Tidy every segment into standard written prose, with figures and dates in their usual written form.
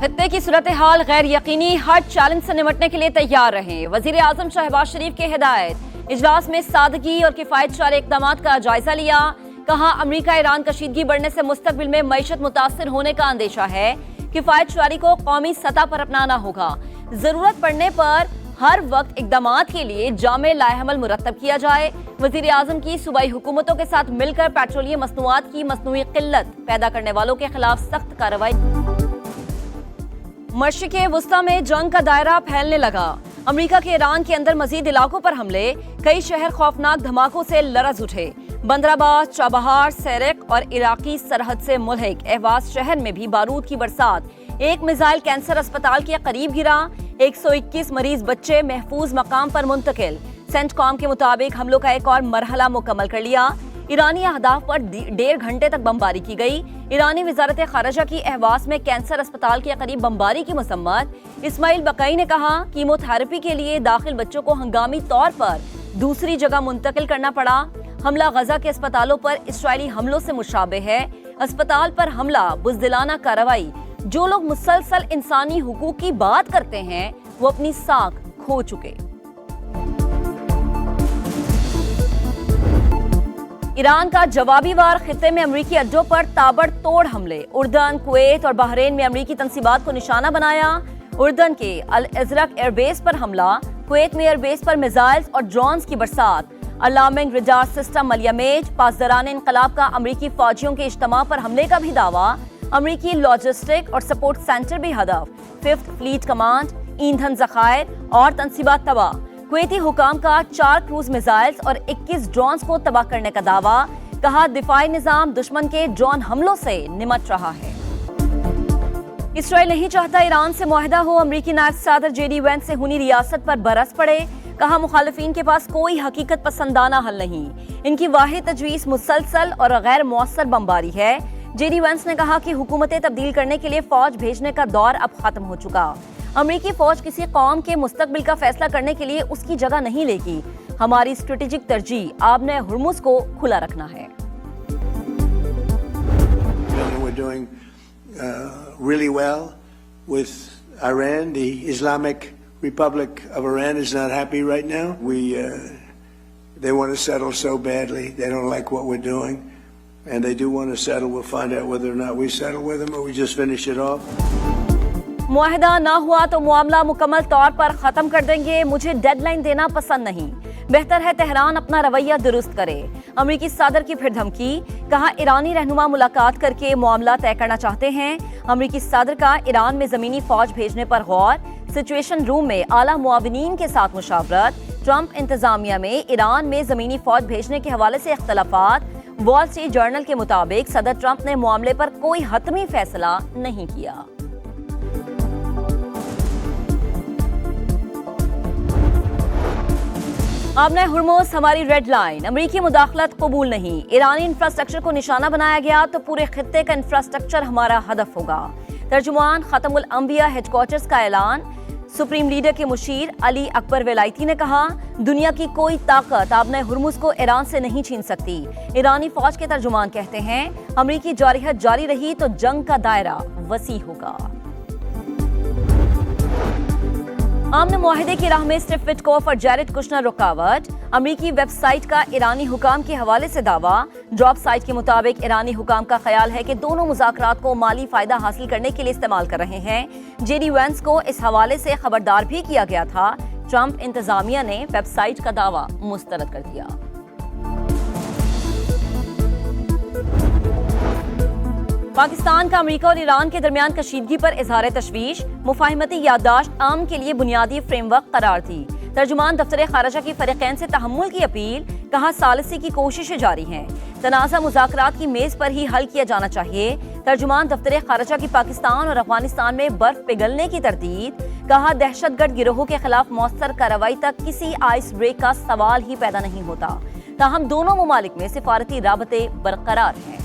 खत्ते की सूरत हाल गैर यकीनी, हर चैलेंज से निपटने के लिए तैयार रहें। वजीर आजम शहबाज शरीफ की हिदायत। इजलास में सादगी और किफायत वाले इक़दाम का जायजा लिया। कहा अमरीका ईरान कशीदगी बढ़ने से मुस्तकबिल में मईशत मुतासर होने का अंदेशा है। किफायत शारी को कौमी सतह पर अपनाना होगा। जरूरत पड़ने पर हर वक्त इक़दाम के लिए जामे लाएहमल मुरतब किया जाए। वजीर आजम की सूबाई हुकूमतों के साथ मिलकर पेट्रोलियम मसनूआत की मसनूई किल्लत पैदा करने वालों के खिलाफ सख्त कार्रवाई। मशरिक़े वुस्ता में जंग का दायरा फैलने लगा। अमरीका के ईरान के अंदर मजीद इलाकों पर हमले, कई शहर खौफनाक धमाकों से लरज उठे। बंदराबाद, चाबहार, सेरेक और इराकी सरहद से मुल्हिक अहवाज शहर में भी बारूद की बरसात। एक मिसाइल कैंसर अस्पताल के करीब गिरा। 121 मरीज बच्चे महफूज मकाम पर मुंतकिल। सेंटकॉम के मुताबिक हमलों का एक और मरहला मुकम्मल कर लिया। ईरानी अहदाफ पर 1.5 घंटे तक बमबारी की गई। ईरानी वजारत खारजा की अहवास में कैंसर अस्पताल के करीब बमबारी की मसम्मत। इस्माइल बकई ने कहा कीमोथेरेपी के लिए दाखिल बच्चों को हंगामी तौर पर दूसरी जगह मुंतकिल करना पड़ा। हमला गजा के अस्पतालों पर इसराइली हमलों से मुशाबे है। अस्पताल पर हमला बुज़दिलाना कार्रवाई। जो लोग मुसलसल इंसानी हुकूक की बात करते हैं वो अपनी साख खो चुके। ईरान का जवाबी वार। खित्ते में अमरीकी अड्डों पर ताबड़तोड़ हमले। उर्दन, कुवैत और बहरीन में अमरीकी तंसीबात को निशाना बनाया। उर्दन के अल अज़रक एयरबेस पर हमला। कुवैत में एयरबेस पर मिसाइल्स और ड्रोन्स की बरसात। अलार्मिंग रडार सिस्टम मलियामेज। पासदारान इनकलाब का अमरीकी फौजियों के इज्तिमा पर हमले का भी दावा। अमरीकी लॉजिस्टिक और सपोर्ट सेंटर भी हदफ। 5th फ्लीट कमांड, ईंधन ज़खायर और तंसीबात तबाह। कुवैती हुकाम का 4 क्रूज मिसाइल्स और 21 ड्रोन्स को तबाह करने का दावा। कहा दिफाई निजाम दुश्मन के ड्रोन हमलों से निमट रहा है। इसराइल नहीं चाहता ईरान से मुआहदा हो। अमरीकी नायब सदर JD वेंस से हुनी रियासत पर बरस पड़े। कहा मुखालिफिन के पास कोई हकीकत पसंदाना हल नहीं। इनकी वाहिद तजवीज़ मुसलसल और गैर मौसर बमबारी है। JD वेंस ने कहा कि हुकूमतें तब्दील करने के लिए फौज भेजने का दौर अब खत्म हो चुका। अमरीकी फौज किसी कौम के मुस्तकबिल का फैसला करने के लिए उसकी जगह नहीं लेगी। हमारी स्ट्रेटेजिक तरजीह आबने हुर्मुज़ को खुला रखना है। We're doing really well with Iran. The Islamic Republic of Iran is not happy right now. They want to settle so badly. They don't like what we're doing, and they do want to settle. We'll find out whether or not we settle with them or we just finish it off. मुआहदा ना हुआ तो मामला मुकम्मल तौर पर खत्म कर देंगे। मुझे डेडलाइन देना पसंद नहीं। बेहतर है तेहरान अपना रवैया दुरुस्त करे। अमरीकी सदर की फिर धमकी। कहा ईरानी रहनुमा मुलाकात करके मामला तय करना चाहते हैं। अमरीकी सदर का ईरान में जमीनी फौज भेजने पर गौर। सिचुएशन रूम में आला मुआविनीन के साथ मुशावरत। ट्रंप इंतजामिया में ईरान में जमीनी फौज भेजने के हवाले से इख्तलाफात। वॉल स्ट्रीट जर्नल के मुताबिक सदर ट्रंप ने मामले पर कोई हतमी फैसला नहीं किया। आबने हुर्मुज़ हमारी रेड लाइन। अमरीकी मुदाखलत कबूल नहीं। ईरानी इंफ्रास्ट्रक्चर को निशाना बनाया गया तो पूरे खित्ते का इंफ्रास्ट्रक्चर हमारा हदफ होगा। तर्जुमान खतमुल अंबिया हेडक्वार्टर्स का ऐलान। सुप्रीम लीडर के मुशीर अली अकबर वेलायती ने कहा दुनिया की कोई ताकत आबने हुर्मुज़ को ईरान से नहीं छीन सकती। ईरानी फौज के तर्जुमान कहते हैं अमरीकी जारहियत जारी रही तो जंग का दायरा वसी होगा। आमने मुआहिदे की राह में स्टीव विटकॉफ और जैरेड कुशनर रुकावट। अमरीकी वेबसाइट का ईरानी हुकाम के हवाले से दावा। ड्रॉप साइट के मुताबिक ईरानी हुकाम का ख्याल है कि दोनों मुज़ाकरात को माली फायदा हासिल करने के लिए इस्तेमाल कर रहे हैं। JD वेंस को इस हवाले से खबरदार भी किया गया था। ट्रंप इंतजामिया ने वेबसाइट का दावा मुस्तरद कर दिया। पाकिस्तान का अमेरिका और ईरान के दरमियान कशीदगी पर इजहार तशवीश। मुफाहिमती याददाश्त आम के लिए बुनियादी फ्रेमवर्क करार दी। तर्जुमान दफ्तर खारजा की फरीकैन से तहम्मुल की अपील। कहा सालिसी की कोशिशें जारी हैं। तनाज़ा मुज़ाकरात की मेज पर ही हल किया जाना चाहिए। तर्जुमान दफ्तर खारजा की पाकिस्तान और अफगानिस्तान में बर्फ पिघलने की तरदीद। कहा दहशतगर्द गिरोहों के खिलाफ मौसर कार्रवाई तक किसी आइस ब्रेक का सवाल ही पैदा नहीं होता। ताहम दोनों ममालिक में सिफारती राबते बरकरार हैं।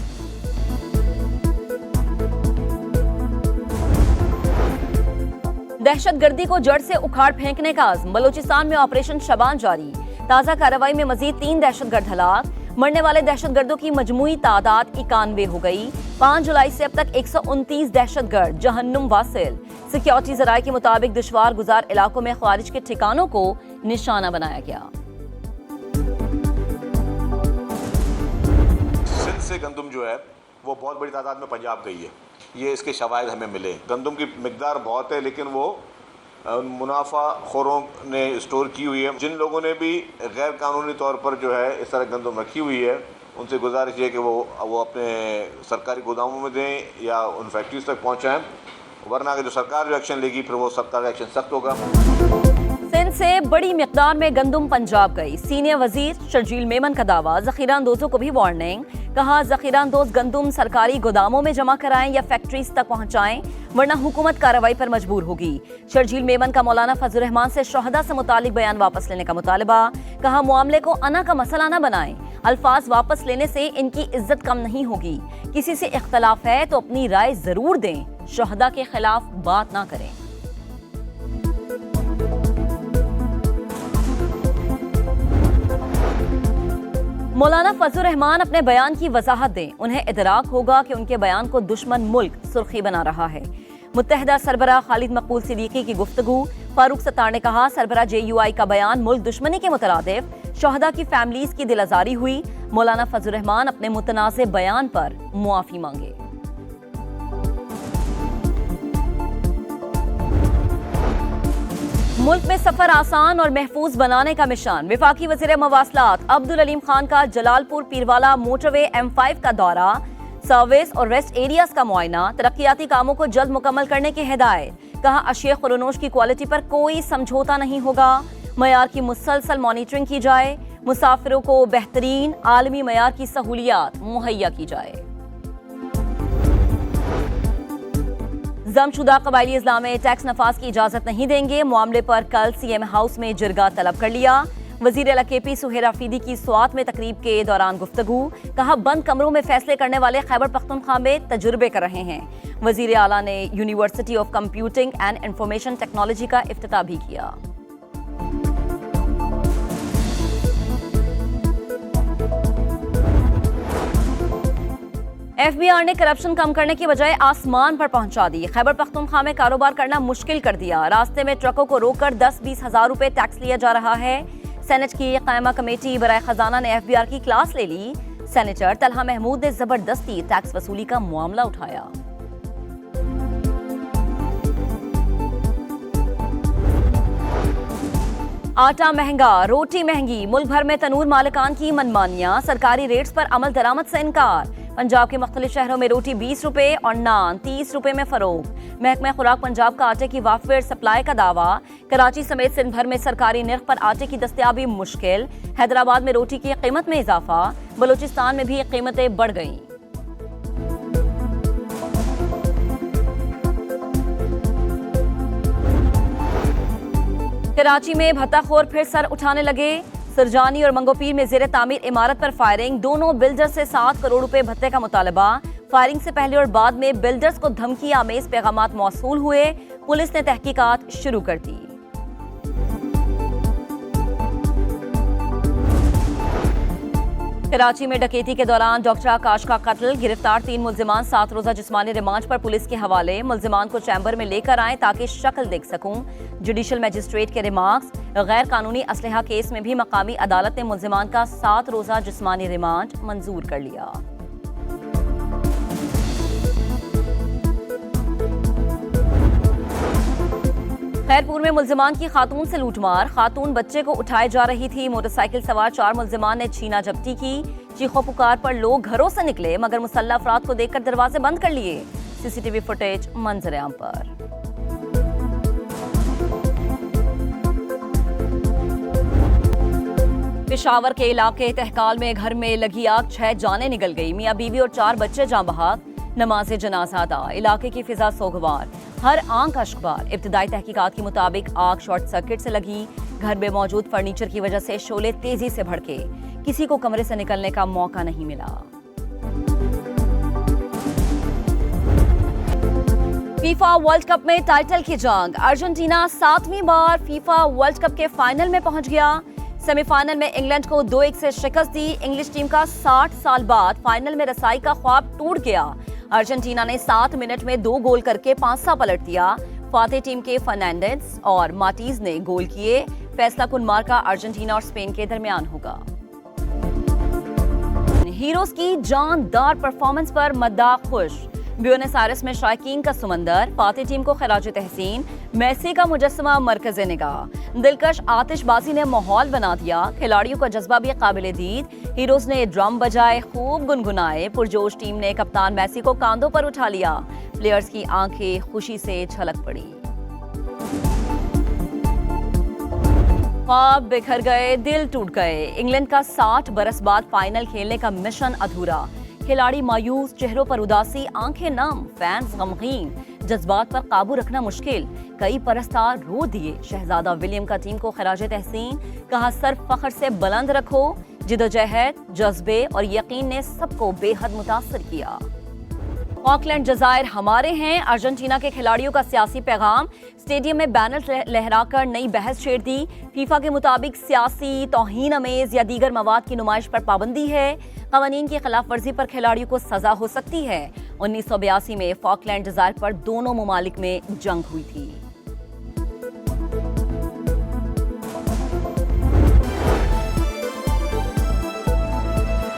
दहशतगर्दी को जड़ से उखाड़ फेंकने का आज़म। बलोचिस्तान में ऑपरेशन शबान जारी। ताज़ा कार्रवाई में मजीद 3 दहशतगर्द हलाक। मरने वाले दहशतगर्दों की मजमूई तादाद 91 हो गई। 5 जुलाई से अब तक 129 दहशतगर्द जहन्नुम वासिल। सिक्योरिटी जराये के मुताबिक दुश्वार गुजार इलाकों में ख्वारिज के ठिकानों को निशाना बनाया गया। सिंध से गंदम जो है वो बहुत बड़ी तादाद में पंजाब गई है, ये इसके शवाहिद हमें मिले। गंदम की मिकदार बहुत है, लेकिन वो मुनाफा खोरों ने स्टोर की हुई है। जिन लोगों ने भी गैर कानूनी तौर पर जो है इस तरह गंदम रखी हुई है, उनसे गुजारिश है कि वो अपने सरकारी गोदामों में दें या उन फैक्ट्रीज तक पहुंचाएं, वरना अगर जो सरकार जो एक्शन लेगी फिर वो सरकार का एक्शन सख्त होगा। सिंध से बड़ी मिकदार में गंदम पंजाब गई। सीनियर वजीर शर्जील मेमन का दावा, जखीरा अंदोजों को भी वार्निंग। कहा, जखीरा अंदोज गंदम सरकारी गोदामों में जमा कराएं या फैक्ट्रीज तक पहुंचाएं, वरना हुकूमत कार्रवाई पर मजबूर होगी। शर्जील मेमन का मौलाना फजल रहमान से शोहदा से मुतालिक बयान वापस लेने का मुतालबा। कहा, मामले को अना का मसला न बनाएं, अल्फाज वापस लेने से इनकी इज्जत कम नहीं होगी। किसी से इख्तलाफ है तो अपनी राय जरूर दें, शोहदा के खिलाफ बात ना करें। मौलाना फजल रहमान अपने बयान की वजाहत दें, उन्हें इदराक होगा कि उनके बयान को दुश्मन मुल्क सुर्खी बना रहा है। मुत्तहिदा सरबरा खालिद मकबूल सिद्दीकी की गुफ्तगू। फारूक सत्तार ने कहा, सरबरा JUI का बयान मुल्क दुश्मनी के मुतरादिफ। शोहदा की फैमिलीज की दिलाजारी हुई। मौलाना फजल रहमान अपने मुतनाज़े बयान पर मुआफी मांगे। मुल्क में सफर आसान और महफूज बनाने का मिशन। विफाकी वज़ीर मवासलात अब्दुल अलीम खान का जलालपुर पीरवाला मोटरवे M5 का दौरा। सर्विस और रेस्ट एरियाज का मुआयना। तरक्याती कामों को जल्द मुकम्मल करने की हिदायत। कहा, अशिया खुरनोश की क्वालिटी पर कोई समझौता नहीं होगा। मयार की मुसलसल मॉनिटरिंग की जाए। मुसाफिरों को बेहतरीन आलमी मयार की सहूलियात मुहैया की जाए। जमशुदा कबायली अजला में टैक्स नफाज की इजाजत नहीं देंगे। मामले पर कल CM हाउस में जिरगा तलब कर लिया। वजीर अला KP सुहेर आफरीदी की स्वात में तकरीब के दौरान गुफ्तगू। कहा, बंद कमरों में फैसले करने वाले खैबर पख्तूनख्वा में तजुर्बे कर रहे हैं। वजीर आला ने university of computing and information technology का इफ्तिताह भी किया। FBI ने करप्शन कम करने की बजाय आसमान पर पहुंचा दी। खैबर पख्तूनख्वा में कारोबार करना मुश्किल कर दिया। रास्ते में ट्रकों को रोककर 10-20 हजार रुपए टैक्स लिया जा रहा है। सेनेट की कायमा कमेटी बराए खजाना ने FBI की क्लास ले ली। सेनेटर तलहा महमूद ने जबरदस्ती टैक्स वसूली का मामला उठाया। आटा महंगा, रोटी महंगी, मुल्क भर में तनूर मालिकान की मनमानियां। सरकारी रेट्स पर अमल दरामद से इनकार। पंजाब के मुख्तलिफ शहरों में रोटी 20 रुपए और नान 30 रुपए में फरोख्त। महकमा खुराक पंजाब का आटे की वाफिर सप्लाई का दावा। कराची समेत सिंध भर में सरकारी निर्ख पर आटे की दस्तयाबी मुश्किल। हैदराबाद में रोटी की कीमत में इजाफा। बलूचिस्तान में भी कीमतें बढ़ गईं। कराची में भत्ताखोर फिर सर उठाने लगे। सरजानी और मंगोपीर में जेर तामीर इमारत पर फायरिंग। दोनों बिल्डर्स से 7 करोड़ रुपए भत्ते का मुतालबा। फायरिंग से पहले और बाद में बिल्डर्स को धमकी आमेज पैगामात मौसूल हुए। पुलिस ने तहकीकात शुरू कर दी। कराची में डकैती के दौरान डॉक्टर आकाश का कत्ल। गिरफ्तार 3 मुल्जिमान 7 रोजा जिस्मानी रिमांड पर पुलिस के हवाले। मुल्जिमान को चैम्बर में लेकर आए ताकि शक्ल देख सकूं। जुडिशल मजिस्ट्रेट के रिमार्क्स। गैर कानूनी असलहा केस में भी मकामी अदालत ने मुल्जिमान का 7 रोजा जिस्मानी रिमांड मंजूर कर लिया। खैरपुर में मुल्जिमान की खातून से लूटमार। खातून बच्चे को उठाए जा रही थी। मोटरसाइकिल सवार 4 मुल्जिमान ने छीना जब्ती की। चीखों पुकार पर लोग घरों से निकले, मगर मुसल्लह अफराद को देखकर दरवाजे बंद कर लिए। CCTV फुटेज मंजर आम पर। पेशावर के इलाके तहकाल में घर में लगी आग, 6 जानें निकल गई। मियां बीवी और 4 बच्चे जान बहक। नमाज जनाजा अदा। इलाके की फिजा सोगवार, हर आंख अश्कबार। इब्तिदाई तहकीकात के मुताबिक आग शॉर्ट सर्किट से लगी। घर में मौजूद फर्नीचर की वजह से शोले तेजी से भड़के। किसी को कमरे से निकलने का मौका नहीं मिला। फीफा वर्ल्ड कप में टाइटल की जंग। अर्जेंटीना 7वीं बार फीफा वर्ल्ड कप के फाइनल में पहुंच गया। सेमीफाइनल में इंग्लैंड को 2-1 से शिकस्त दी। इंग्लिश टीम का 60 साल बाद फाइनल में रसाई का ख्वाब टूट गया। अर्जेंटीना ने 7 मिनट में 2 गोल करके पांसा पलट दिया। फातेह टीम के फर्नांडिस और मार्टिज ने गोल किए। फैसला कुन मार्का अर्जेंटीना और स्पेन के दरमियान होगा। हीरोज की जानदार परफॉर्मेंस पर मद्दाह खुश। ब्यूनस आयर्स में शायकीन का समंदर। फातेह टीम को खराज तहसीन। मेसी का मुजस्समा मरकज निगाह। दिलकश आतिशबाजी ने माहौल बना दिया। खिलाड़ियों का जज्बा भी काबिल दीद। हीरोज ने ड्रम बजाए, खूब गुनगुनाए। पुरजोश टीम ने कप्तान मेसी को कांधों पर उठा लिया। प्लेयर्स की आंखें खुशी से छलक पड़ी। ख्वाब बिखर गए, दिल टूट गए। इंग्लैंड का 60 बरस बाद फाइनल खेलने का मिशन अधूरा। खिलाड़ी मायूस, चेहरों पर उदासी, आंखें नम, फैंस गमगीन। जज्बात पर काबू रखना मुश्किल। कई परस्तार रो दिए। शहजादा विलियम का टीम को खराज तहसीन। कहा सर फख्र से बुलंद रखो। जिदोजहद, जज्बे और यकीन ने सबको बेहद मुतासर किया। फॉकलैंड जजायर हमारे हैं। अर्जेंटीना के खिलाड़ियों का सियासी पैगाम। स्टेडियम में बैनर लहराकर नई बहस छेड़ दी। फीफा के मुताबिक सियासी, तौहीन अमेज या दीगर मवाद की नुमाइश पर पाबंदी है। कवानीन की खिलाफ वर्जी पर खिलाड़ियों को सजा हो सकती है। 1982 में फॉकलैंड जजायर पर दोनों ममालिक में जंग हुई थी।